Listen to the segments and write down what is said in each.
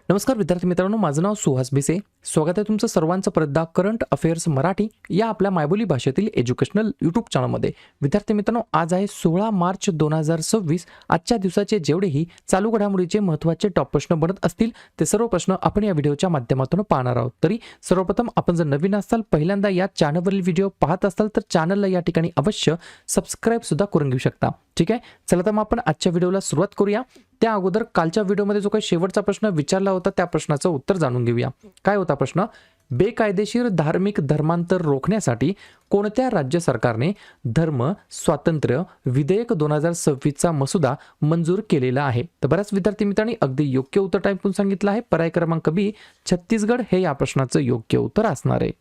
नमस्कार विद्यार्थी मित्रांनो, माझं नाव सुहास भिसे. स्वागत आहे तुमचं सर्वांचं परत करंट अफेअर्स मराठी या आपल्या मायबोली भाषेतील एज्युकेशनल यूट्यूब चॅनलमध्ये. विद्यार्थी मित्रांनो, आज आहे 16 मार्च 2026. आजच्या दिवसाचे जेवढेही चालू घडामोडीचे महत्त्वाचे टॉप प्रश्न बनत असतील ते सर्व प्रश्न आपण या व्हिडिओच्या माध्यमातून पाहणार आहोत. तरी सर्वप्रथम आपण जर नवीन असाल, पहिल्यांदा या चॅनलवरील व्हिडिओ पाहत असाल तर चॅनलला या ठिकाणी अवश्य सबस्क्राईब सुद्धा करून घेऊ शकता. ठीक आहे, चला तर मग आपण आजच्या व्हिडिओला सुरुवात करूया. त्या अगोदर कालच्या व्हिडिओमध्ये जो काही शेवटचा प्रश्न विचारला होता त्या प्रश्नाचं उत्तर जाणून घेऊया. काय होता प्रश्न? बेकायदेशीर धार्मिक धर्मांतर रोखण्यासाठी कोणत्या राज्य सरकारने धर्म स्वातंत्र्य विधेयक 2026 चा मसुदा मंजूर केलेला आहे? तर बऱ्याच विद्यार्थी मित्रांनी अगदी योग्य उत्तर टाइप सांगितलं आहे. पर्याय क्रमांक बी, छत्तीसगड हे या प्रश्नाचं योग्य उत्तर असणार आहे.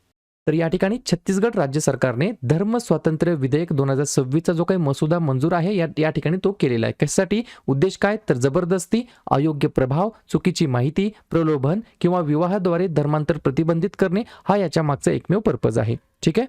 तर या ठिकाणी छत्तीसगड राज्य सरकारने धर्म स्वातंत्र्य विधेयक 2026 चा जो काही मसुदा मंजूर आहे या ठिकाणी तो केलेला आहे. कशासाठी? उद्देश काय? तर जबरदस्ती, अयोग्य प्रभाव, चुकीची माहिती, प्रलोभन किंवा विवाहाद्वारे धर्मांतर प्रतिबंधित करणे हा याच्या मागचा एकमेव पर्पज आहे. ठीक आहे.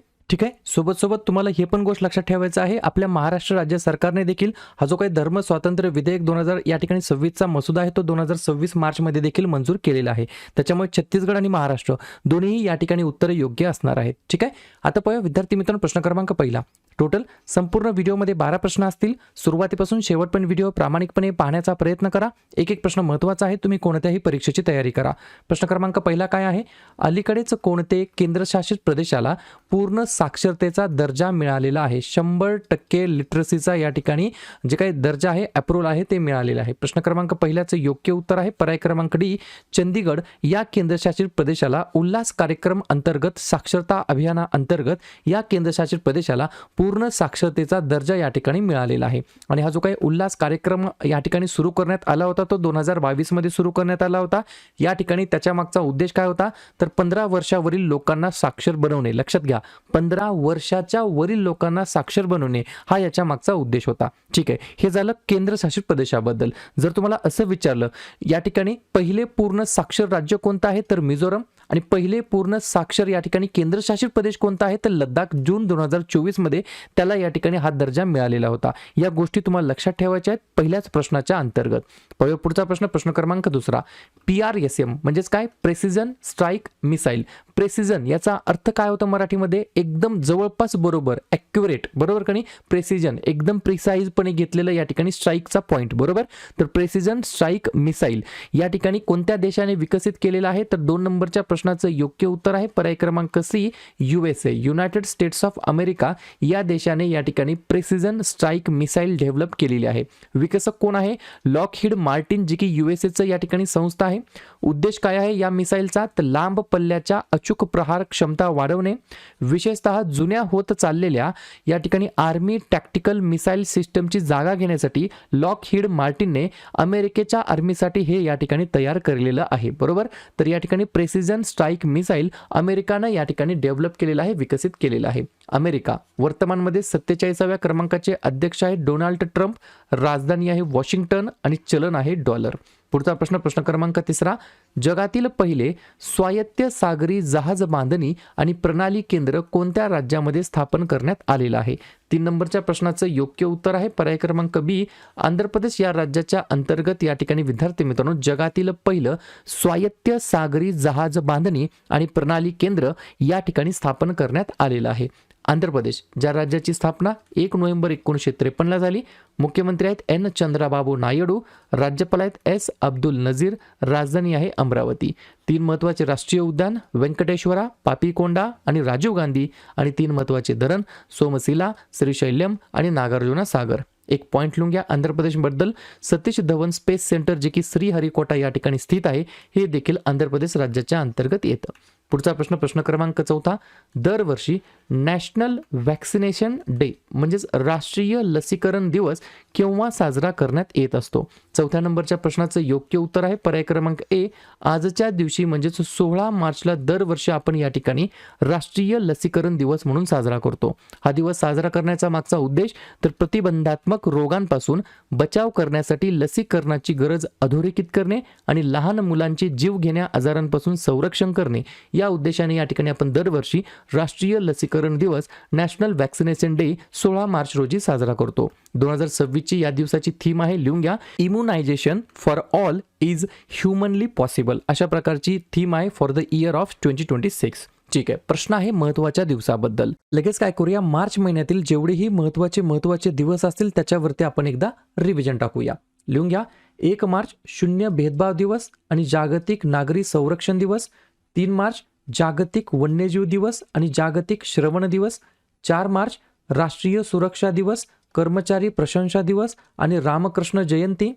सोबत तुम्हाला हे पण गोष्ट लक्षात ठेवायचं आहे, आपल्या महाराष्ट्र राज्य सरकारने देखील हा जो काही धर्म स्वातंत्र्य विधेयक 2000 या ठिकाणी 26 चा मसुदा आहे तो 2026 मार्च मध्ये देखील मंजूर केलेला आहे. त्याच्यामुळे छत्तीसगड आणि महाराष्ट्र दोन्ही या ठिकाणी उत्तर योग्य असणार आहेत. ठीक आहे. आता पाहूया विद्यार्थी मित्रांनो, प्रश्न क्रमांक पहिला. टोटल संपूर्ण व्हिडिओमध्ये 12 प्रश्न असतील. सुरुवातीपासून शेवटपर्यंत व्हिडिओ प्रामाणिकपणे पाहण्याचा प्रयत्न करा. एक एक प्रश्न महत्त्वाचा आहे, तुम्ही कोणत्याही परीक्षेची तयारी करा. प्रश्न क्रमांक पहिला काय आहे? अलीकडेच कोणते केंद्रशासित प्रदेशाला पूर्ण साक्षरतेचा दर्जा मिळालेला आहे? 100% लिटरसीचा या ठिकाणी जे काही दर्जा आहे, अप्रूव्हल आहे ते मिळालेलं आहे. प्रश्न क्रमांक पहिल्याचं योग्य उत्तर आहे पर्याय क्रमांक डी, चंदीगड या केंद्रशासित प्रदेशाला उल्हास कार्यक्रम अंतर्गत साक्षरता अभियाना अंतर्गत या केंद्रशासित प्रदेशाला पूर्ण साक्षरतेचा दर्जा या ठिकाणी मिळालेला आहे. आणि हा जो काही उल्हास कार्यक्रम या ठिकाणी सुरू करण्यात आला होता तो 2022 मध्ये सुरू करण्यात आला होता. या ठिकाणी त्याच्या मागचा उद्देश काय होता? तर 15 वर्षावरील लोकांना साक्षर बनवणे. लक्षात घ्या, 15 वर्षाच्या वरील लोकांना साक्षर बनवणे हा याच्या मागचा उद्देश होता. ठीक आहे, हे झालं केंद्रशासित प्रदेशाबद्दल. जर तुम्हाला असं विचारलं या ठिकाणी पहिले पूर्ण साक्षर राज्य कोणतं आहे तर मिझोरम, आणि पहिले पूर्ण साक्षर या ठिकाणी केंद्रशासित प्रदेश कोणता आहे तर लडाख. जून 2024 मध्ये त्याला या ठिकाणी हा दर्जा मिळालेला होता. या गोष्टी तुम्हाला लक्षात ठेवायच्या आहेत पहिल्याच प्रश्नाच्या अंतर्गत. पुढचा प्रश्न, प्रश्न क्रमांक दुसरा. PRSM म्हणजेच काय? Precision strike missile. प्रेसिजन याचा अर्थ काय होतं मराठीमध्ये? एकदम जवळपास, बरोबर, ॲक्युरेट, बरोबर का नाही? प्रेसिजन एकदम प्रिसाईजपणे घेतलेलं या ठिकाणी स्ट्राईकचा पॉईंट, बरोबर. तर प्रेसिजन स्ट्राईक मिसाईल या ठिकाणी कोणत्या देशाने विकसित केलेलं आहे? तर 2 नंबरच्या प्रश्नाचं योग्य उत्तर आहे पर्याय क्रमांक C, USA United States of America या देशाने या ठिकाणी प्रेसिजन स्ट्राईक मिसाईल डेव्हलप केलेली आहे. विकसक कोण आहे? लॉकहीड मार्टिन, जी की USAचं या ठिकाणी संस्था आहे. उद्देश काय आहे या मिसाईलचा? तर लांब पल्ल्याच्या अचूक प्रहार क्षमता वाढवणे, विशेषतः जुन्या होत चाललेल्या या ठिकाणी आर्मी टॅक्टिकल मिसाईल सिस्टमची जागा घेण्यासाठी लॉकहीड मार्टिनने अमेरिकेच्या आर्मीसाठी हे या ठिकाणी तयार केलेलं आहे, बरोबर. तर या ठिकाणी प्रेसिजन स्ट्राईक मिसाईल अमेरिकानं या ठिकाणी डेव्हलप केलेलं आहे, विकसित केलेलं आहे. अमेरिका वर्तमानमध्ये 47व्या क्रमांकाचे अध्यक्ष आहेत डोनाल्ड ट्रम्प. राजधानी आहे वॉशिंग्टन आणि चलन आहे डॉलर. पुढचा प्रश्न, प्रश्न क्रमांक तिसरा. जगातील पहिले स्वायत्त सागरी जहाज बांधणी आणि प्रणाली केंद्र कोणत्या राज्यामध्ये स्थापन करण्यात आलेलं आहे? 3 नंबरच्या प्रश्नाचं योग्य उत्तर आहे पर्याय क्रमांक बी, आंध्र प्रदेश या राज्याच्या अंतर्गत या ठिकाणी विद्यार्थी मित्रांनो जगातील पहिलं स्वायत्त सागरी जहाज बांधणी आणि प्रणाली केंद्र या ठिकाणी स्थापन करण्यात आलेलं आहे. आंध्र प्रदेश, ज्या राज्याची स्थापना 1 नोव्हेंबर 1953 ला झाली. मुख्यमंत्री आहेत एन चंद्राबाबू नायडू, राज्यपाल आहेत एस अब्दुल नजीर, राजधानी आहे अमरावती. 3 महत्त्वाचे राष्ट्रीय उद्यान वेंकटेश्वरा, पापीकोंडा आणि राजीव गांधी, आणि 3 महत्त्वाचे धरण सोमशिला, श्रीशैल्यम आणि नागार्जुना सागर. एक पॉइंट लिहून घ्या आंध्र प्रदेशबद्दल. सतीश धवन स्पेस सेंटर जे की श्रीहरिकोटा या ठिकाणी स्थित आहे हे देखील आंध्र प्रदेश राज्याच्या अंतर्गत येतं. पुढचा प्रश्न, प्रश्न क्रमांक 4. दरवर्षी नॅशनल वॅक्सिनेशन डे म्हणजेच राष्ट्रीय लसीकरण दिवस केव्हा साजरा करण्यात येत असतो? 4थ्या नंबरच्या प्रश्नाचं योग्य उत्तर आहे पर्याय क्रमांक ए, आजच्या दिवशी म्हणजेच 16 मार्चला दरवर्षी आपण या ठिकाणी राष्ट्रीय लसीकरण दिवस म्हणून साजरा करतो. हा दिवस साजरा करण्याचा मागचा उद्देश तर प्रतिबंधात्मक रोगांपासून बचाव करण्यासाठी लसीकरणाची गरज अधोरेखित करणे आणि लहान मुलांचे जीव घेण्या आजारांपासून संरक्षण करणे या उद्देशाने या ठिकाणी आपण दरवर्षी राष्ट्रीय लसीकरण दिवस नॅशनल वॅक्सिनेशन डे 16 मार्च रोजी साजरा करतो. 2026 ची या दिवसाची थीम आहे, लिहून घ्या, immunisation for all is humanly possible. अशा प्रकारची थीम आहे फॉर द इयर ऑफ 2026. ठीक आहे. प्रश्न आहे महत्त्वाच्या दिवसाबद्दल. लगेच काय करूया, मार्च महिन्यातील जेवढेही महत्त्वाचे दिवस असतील त्याच्यावरती आपण एकदा रिव्हिजन टाकूया. लिहून घ्या, 1 मार्च शून्य भेदभाव दिवस आणि जागतिक नागरी संरक्षण दिवस. 3 मार्च जागतिक वन्यजीव दिवस आणि जागतिक श्रवण दिवस. 4 मार्च राष्ट्रीय सुरक्षा दिवस, कर्मचारी प्रशंसा दिवस आणि रामकृष्ण जयंती.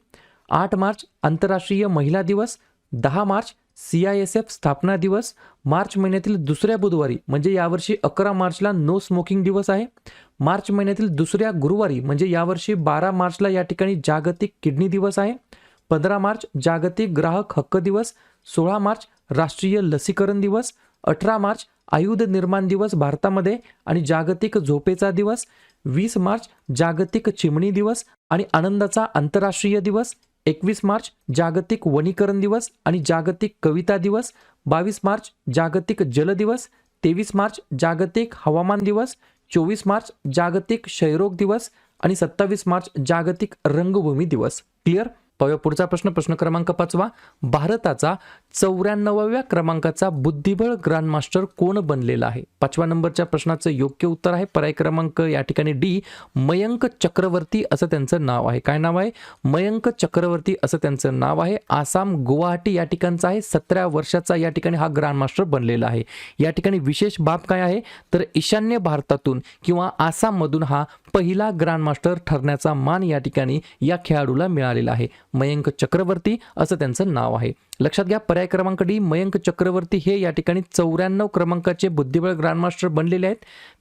8 मार्च आंतरराष्ट्रीय महिला दिवस. 10 मार्च CISF स्थापना दिवस. मार्च महिन्यातील दुसऱ्या बुधवारी म्हणजे यावर्षी 11 मार्चला नो स्मोकिंग दिवस आहे. मार्च महिन्यातील दुसऱ्या गुरुवारी म्हणजे यावर्षी 12 मार्चला या ठिकाणी जागतिक किडनी दिवस आहे. 15 मार्च जागतिक ग्राहक हक्क दिवस. 16 मार्च राष्ट्रीय लसीकरण दिवस. 18 मार्च आयुध निर्माण दिवस भारतामध्ये आणि जागतिक झोपेचा दिवस. 20 मार्च जागतिक चिमणी दिवस आणि आनंदाचा आंतरराष्ट्रीय दिवस. 21 मार्च जागतिक वनीकरण दिवस आणि जागतिक कविता दिवस. 22 मार्च जागतिक जल दिवस. 23 मार्च जागतिक हवामान दिवस. 24 मार्च जागतिक क्षयरोग दिवस आणि 27 मार्च जागतिक रंगभूमी दिवस. क्लिअर? पाहूया पुढचा प्रश्न. प्रश्न क्रमांक 5. भारताचा 94व्या क्रमांकाचा बुद्धिबळ ग्रँडमास्टर कोण बनलेला आहे? 5व्या नंबरच्या प्रश्नाचं योग्य उत्तर आहे पर्याय क्रमांक या ठिकाणी डी, मयंक चक्रवर्ती असं त्यांचं नाव आहे. काय नाव आहे? मयंक चक्रवर्ती असं त्यांचं नाव आहे. आसाम गुवाहाटी या ठिकाणचा आहे. 17 वर्षाचा या ठिकाणी हा ग्रँडमास्टर बनलेला आहे. या ठिकाणी विशेष बाब काय आहे तर ईशान्य भारतातून किंवा आसाममधून हा पहिला ग्रँडमास्टर ठरण्याचा मान या ठिकाणी या खेळाडूला मिळालेला आहे. मयंक चक्रवर्ती असं त्यांचं नाव आहे. लक्षात घ्या, पर्याय क्रमांक डी, मयंक चक्रवर्ती हे या ठिकाणी 94 क्रमांकाचे बुद्धिबळ ग्रँडमास्टर बनलेले आहेत.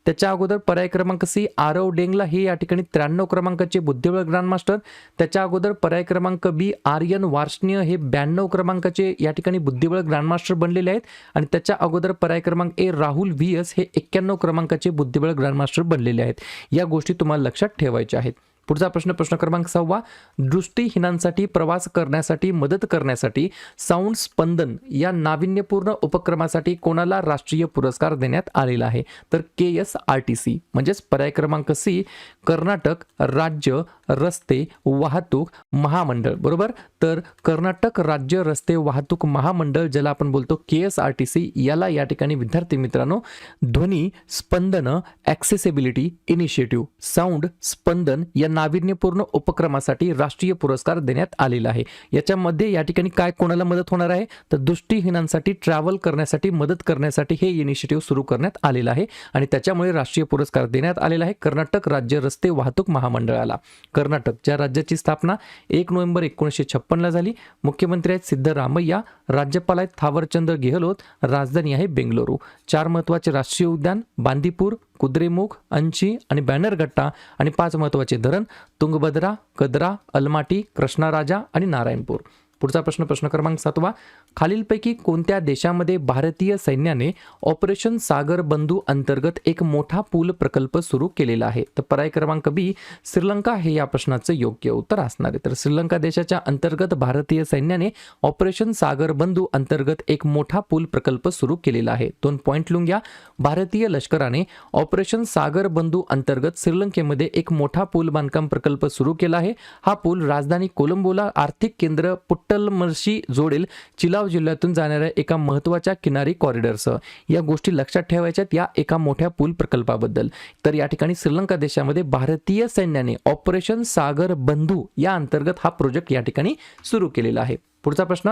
त्याच्या अगोदर पर्याय क्रमांक सी, आरव डेंगला हे या ठिकाणी 93 क्रमांकाचे बुद्धिबळ ग्रँडमास्टर. त्याच्या अगोदर पर्याय क्रमांक बी, आर्यन वार्ष्णेय हे 92 क्रमांकाचे या ठिकाणी बुद्धिबळ ग्रँडमास्टर बनलेले आहेत. आणि त्याच्या अगोदर पर्याय क्रमांक ए, राहुल VS हे 91 क्रमांकाचे बुद्धिबळ ग्रँडमास्टर बनलेले आहेत. या गोष्टी तुम्हाला लक्षात ठेवायच्या आहेत. पुढचा प्रश्न. प्रश्न क्रमांक 6. दृष्टीहीनांसाठी प्रवास करण्यासाठी मदत करण्यासाठी साऊंड स्पंदन या नाविन्यपूर्ण उपक्रमासाठी कोणाला राष्ट्रीय पुरस्कार देण्यात आलेला आहे? तर KSRTC म्हणजेच पर्याय क्रमांक सी, कर्नाटक राज्य रस्ते वाहतूक महामंडळ. बरोबर, तर कर्नाटक राज्य रस्ते वाहतूक महामंडळ ज्याला आपण बोलतो KSRTC, याला या ठिकाणी विद्यार्थी मित्रांनो ध्वनी स्पंदन ॲक्सेसिबिलिटी इनिशिएटिव्ह साऊंड स्पंदन या नाविन्यपूर्ण उपक्रमासाठी राष्ट्रीय पुरस्कार देण्यात आलेला आहे. याच्यामध्ये या ठिकाणी काय कोणाला मदत होणार आहे तर दृष्टीहीनांसाठी ट्रॅव्हल करण्यासाठी मदत करण्यासाठी हे इनिशिएटिव्ह सुरू करण्यात आलेलं आहे आणि त्याच्यामुळे राष्ट्रीय पुरस्कार देण्यात आलेला आहे कर्नाटक राज्य रस्ते वाहतूक महामंडळाला. कर्नाटक ज्या राज्याची स्थापना 1 नोव्हेंबर 1956 ला झाली. मुख्यमंत्री आहेत सिद्धरामय्या, राज्यपाल आहेत थावरचंद गेहलोत, राजधानी आहे बेंगलुरू. 4 महत्त्वाचे राष्ट्रीय उद्यान बांदीपूर, कुद्रेमुख, अंची आणि बॅनरघट्टा आणि 5 महत्त्वाचे धरण तुंगभद्रा, कद्रा, अलमाटी, कृष्णाराजा आणि नारायणपूर. पुढचा प्रश्न. प्रश्न क्रमांक 7. खालीलपैकी कोणत्या देशामध्ये भारतीय सैन्याने ऑपरेशन सागर बंधू अंतर्गत एक मोठा पूल प्रकल्प सुरू केलेला आहे? तर पर्याय क्रमांक बी, श्रीलंका हे या प्रश्नाचं योग्य उत्तर असणार आहे. तर श्रीलंका देशाच्या अंतर्गत भारतीय सैन्याने ऑपरेशन सागर बंधू अंतर्गत एक मोठा पूल प्रकल्प सुरू केलेला आहे. 2 पॉईंट लिहून घ्या. भारतीय लष्कराने ऑपरेशन सागर बंधू अंतर्गत श्रीलंकेमध्ये एक मोठा पूल बांधकाम प्रकल्प सुरू केला आहे. हा पूल राजधानी कोलंबोला आर्थिक केंद्र पुट्टलमशी जोडेल, चिलाव जिल्ह्यातून जाणाऱ्या एका महत्त्वाच्या किनारी कॉरिडॉरसह. या गोष्टी लक्षात ठेवायच्यात या एका मोठ्या पूल प्रकल्पाबद्दल. तर या ठिकाणी श्रीलंका देशामध्ये भारतीय सैन्याने ऑपरेशन सागर बंधू या अंतर्गत हा प्रोजेक्ट या ठिकाणी सुरू केलेला आहे. पुढचा प्रश्न.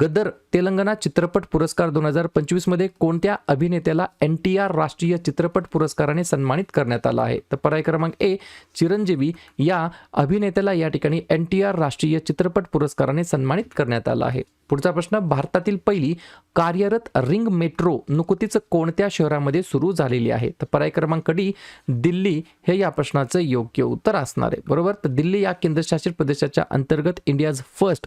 गदर तेलंगणा चित्रपट पुरस्कार 2025 मध्ये कोणत्या अभिनेत्याला NTR राष्ट्रीय चित्रपट पुरस्काराने सन्मानित करण्यात आला आहे? तर पर्याय क्रमांक ए, चिरंजीवी या अभिनेत्याला या ठिकाणी NTR राष्ट्रीय चित्रपट पुरस्काराने सन्मानित करण्यात आला आहे. पुढचा प्रश्न. भारतातील पहिली कार्यरत रिंग मेट्रो नुकतीच कोणत्या शहरामध्ये सुरू झालेली आहे? तर पर्याय क्रमांक डी, दिल्ली हे या प्रश्नाचं योग्य उत्तर असणार आहे. बरोबर, तर दिल्ली या केंद्रशासित प्रदेशाच्या अंतर्गत इंडियाज फर्स्ट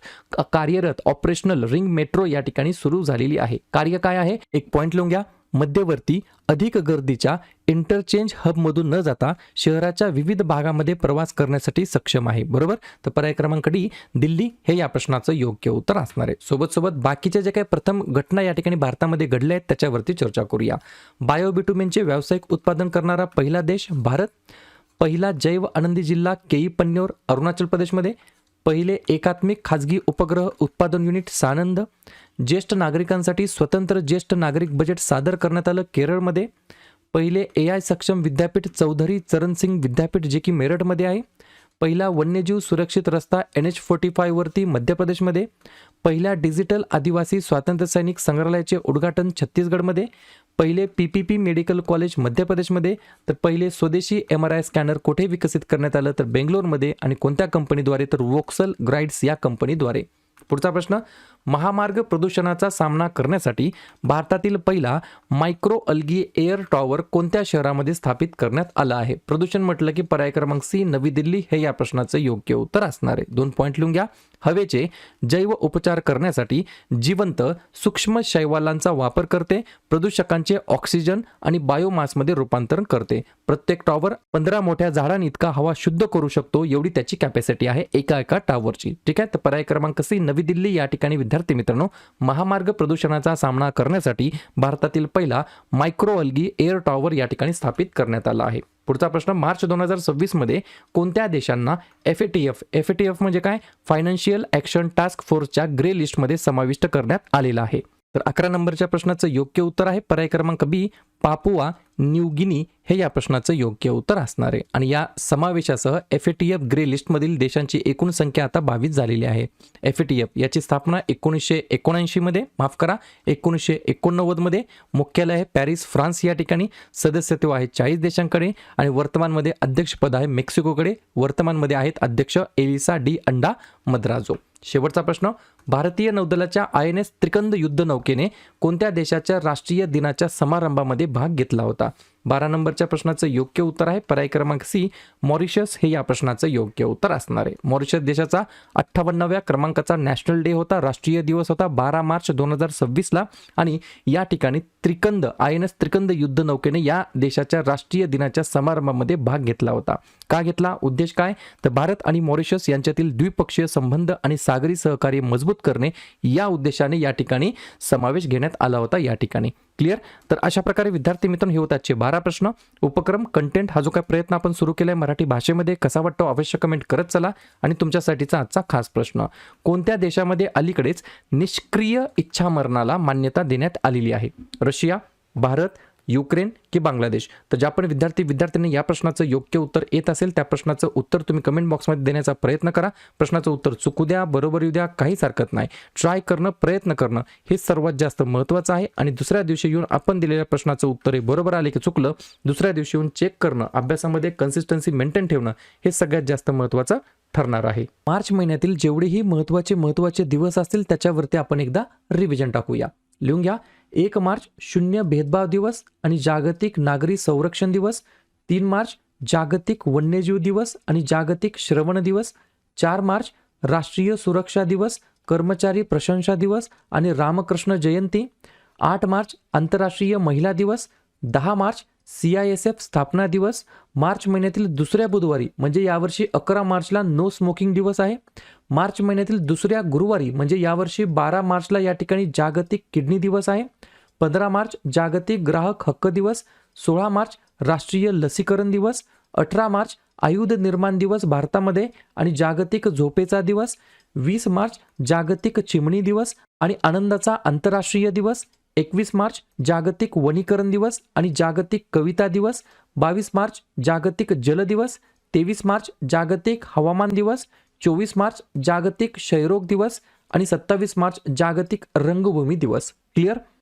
कार्यरत ऑपरेशनल रिंग मेट्रो या ठिकाणी सुरू झालेली आहे. कार्य काय आहे? 1 पॉईंट लिहून घ्या. मध्यवर्ती अधिक गर्दीच्या इंटरचेंज हबमधून न जाता शहराच्या विविध भागामध्ये प्रवास करण्यासाठी सक्षम आहे. बरोबर. तर पर्याय क्रमांक डी दिल्ली हे या प्रश्नाचं योग्य उत्तर असणार आहे. सोबत बाकीच्या जे काही प्रथम घटना या ठिकाणी भारतामध्ये घडल्या आहेत त्याच्यावरती चर्चा करूया. बायोबिटुमेनचे व्यावसायिक उत्पादन करणारा पहिला देश भारत. पहिला जैव आनंदी जिल्हा केईपन्योर अरुणाचल प्रदेशमध्ये. पहिले एकात्मिक खाजगी उपग्रह उत्पादन युनिट सानंद. ज्येष्ठ नागरिकांसाठी स्वतंत्र ज्येष्ठ नागरिक बजेट सादर करण्यात आलं केरळमध्ये. पहिले AI सक्षम विद्यापीठ चौधरी चरण सिंग विद्यापीठ जे की मेरठमध्ये आहे. पहिला वन्यजीव सुरक्षित रस्ता NH45 वरती मध्य प्रदेशमध्ये. पहिल्या डिजिटल आदिवासी स्वातंत्र्य सैनिक संग्रहालयाचे उद्घाटन छत्तीसगडमध्ये. पहिले PPP मेडिकल कॉलेज मध्य प्रदेशमध्ये. तर पहिले स्वदेशी MRI स्कॅनर कुठे विकसित करण्यात आलं तर बेंगलोरमध्ये. आणि कोणत्या कंपनीद्वारे तर वोक्सल ग्राइड्स या कंपनीद्वारे. पुढचा प्रश्न, महामार्ग प्रदूषणाचा सामना करण्यासाठी भारतातील पहिला मायक्रो अल्गी एअर टॉवर कोणत्या शहरामध्ये स्थापित करण्यात आला आहे? प्रदूषण म्हटलं की पर्याय क्रमांक सी नवी दिल्ली हे या प्रश्नाचं योग्य उत्तर असणार आहे. 2 पॉईंट लिहून घ्या. हवेचे जैव उपचार करण्यासाठी जिवंत सूक्ष्म शैवालांचा वापर करते. प्रदूषकांचे ऑक्सिजन आणि बायोमासमध्ये रूपांतरण करते. प्रत्येक टॉवर 15 मोठ्या झाडांनी इतका हवा शुद्ध करू शकतो एवढी त्याची कॅपॅसिटी आहे एका टॉवरची. ठीक आहे. तर पर्याय क्रमांक सी नवी दिल्ली या ठिकाणी विद्यार्थी मित्रांनो महामार्ग प्रदूषणाचा सामना करण्यासाठी भारतातील पहिला मायक्रो अल्गी एअर टॉवर या ठिकाणी स्थापित करण्यात आला आहे. पुढचा प्रश्न, मार्च 2026 मध्ये कोणत्या देशांना FATF म्हणजे काय, फायनान्शियल ॲक्शन टास्क फोर्सच्या ग्रे लिस्टमध्ये समाविष्ट करण्यात आलेला आहे? तर 11 नंबरच्या प्रश्नाचं योग्य उत्तर आहे पर्याय क्रमांक बी पापुआ न्यू गिनी हे या प्रश्नाचं योग्य उत्तर असणार आहे. आणि या समावेशासह FATF ग्रे लिस्टमधील देशांची एकूण संख्या आता 22 झालेली आहे. FATF याची स्थापना 1979 मध्ये 1989 मध्ये. मुख्यालय आहे पॅरिस फ्रान्स या ठिकाणी. सदस्यत्व आहे 40 देशांकडे. आणि वर्तमानमध्ये अध्यक्षपद आहे मेक्सिकोकडे. वर्तमानमध्ये आहेत अध्यक्ष एलिसा डी अंडा मद्राजो. शेवटचा प्रश्न, भारतीय नौदलाच्या INS त्रिकंद युद्ध नौकेने कोणत्या देशाच्या राष्ट्रीय दिनाच्या समारंभामध्ये भाग घेतला होता? 12 नंबरच्या प्रश्नाचं योग्य उत्तर आहे पर्याय क्रमांक सी मॉरिशस हे या प्रश्नाचं योग्य उत्तर असणार आहे. मॉरिशस देशाचा 58व्या क्रमांकाचा नॅशनल डे होता, राष्ट्रीय दिवस होता 12 मार्च 2026 ला. आणि या ठिकाणी त्रिकंद INS त्रिकंद युद्ध नौकेने या देशाच्या राष्ट्रीय दिनाच्या समारंभामध्ये भाग घेतला होता. का घेतला? उद्देश काय? तर भारत आणि मॉरिशस यांच्यातील द्विपक्षीय संबंध आणि सागरी सहकार्य मजबूत करणे या उद्देशाने या ठिकाणी समावेश घेण्यात आला होता या ठिकाणी. क्लिअर? तर अशा प्रकारे विद्यार्थी मित्रांनो हे होतात 12 प्रश्न. उपक्रम कंटेंट हा जो काही प्रयत्न आपण सुरू केलाय मराठी भाषेमध्ये कसा वाटतो अवश्य कमेंट करत चला. आणि तुमच्यासाठीचा आजचा खास प्रश्न, कोणत्या देशामध्ये अलीकडेच निष्क्रिय इच्छामरणाला मान्यता देण्यात आलेली आहे? रशिया, भारत, युक्रेन की बांगलादेश? तर ज्या पण विद्यार्थ्यांनी या प्रश्नाचं योग्य उत्तर येत असेल त्या प्रश्नाचं उत्तर तुम्ही कमेंट बॉक्समध्ये देण्याचा प्रयत्न करा. प्रश्नाचं उत्तर चुकू द्या, बरोबर येऊ द्या, काहीच हरकत नाही. ट्राय करणं, प्रयत्न करणं हे सर्वात जास्त महत्त्वाचं आहे. आणि दुसऱ्या दिवशी येऊन आपण दिलेल्या प्रश्नाचं उत्तर हे बरोबर आले की चुकलं, दुसऱ्या दिवशी येऊन चेक करणं, अभ्यासामध्ये कन्सिस्टन्सी मेंटेन ठेवणं हे सगळ्यात जास्त महत्त्वाचं ठरणार आहे. मार्च महिन्यातील जेवढेही महत्त्वाचे दिवस असतील त्याच्यावरती आपण एकदा रिव्हिजन टाकूया. लिहून घ्या. 1 मार्च शून्य भेदभाव दिवस आणि जागतिक नागरी संरक्षण दिवस. 3 मार्च जागतिक वन्यजीव दिवस आणि जागतिक श्रवण दिवस. 4 मार्च राष्ट्रीय सुरक्षा दिवस, कर्मचारी प्रशंसा दिवस आणि रामकृष्ण जयंती. 8 मार्च आंतरराष्ट्रीय महिला दिवस. 10 मार्च CISF स्थापना दिवस. मार्च महिन्यातील दुसऱ्या बुधवारी म्हणजे यावर्षी 11 मार्चला नो स्मोकिंग दिवस आहे. मार्च महिन्यातील दुसऱ्या गुरुवारी म्हणजे यावर्षी 12 मार्चला या ठिकाणी जागतिक किडनी दिवस आहे. 15 मार्च जागतिक ग्राहक हक्क दिवस. 16 मार्च राष्ट्रीय लसीकरण दिवस. 18 मार्च आयुध निर्माण दिवस भारतामध्ये आणि जागतिक झोपेचा दिवस. 20 मार्च जागतिक चिमणी दिवस आणि आनंदाचा आंतरराष्ट्रीय दिवस. 21 मार्च जागतिक वनीकरण दिवस आणि जागतिक कविता दिवस. 22 मार्च जागतिक जल दिवस. 23 मार्च जागतिक हवामान दिवस. 24 मार्च जागतिक क्षयरोग दिवस आणि 27 मार्च जागतिक रंगभूमी दिवस. क्लिअर?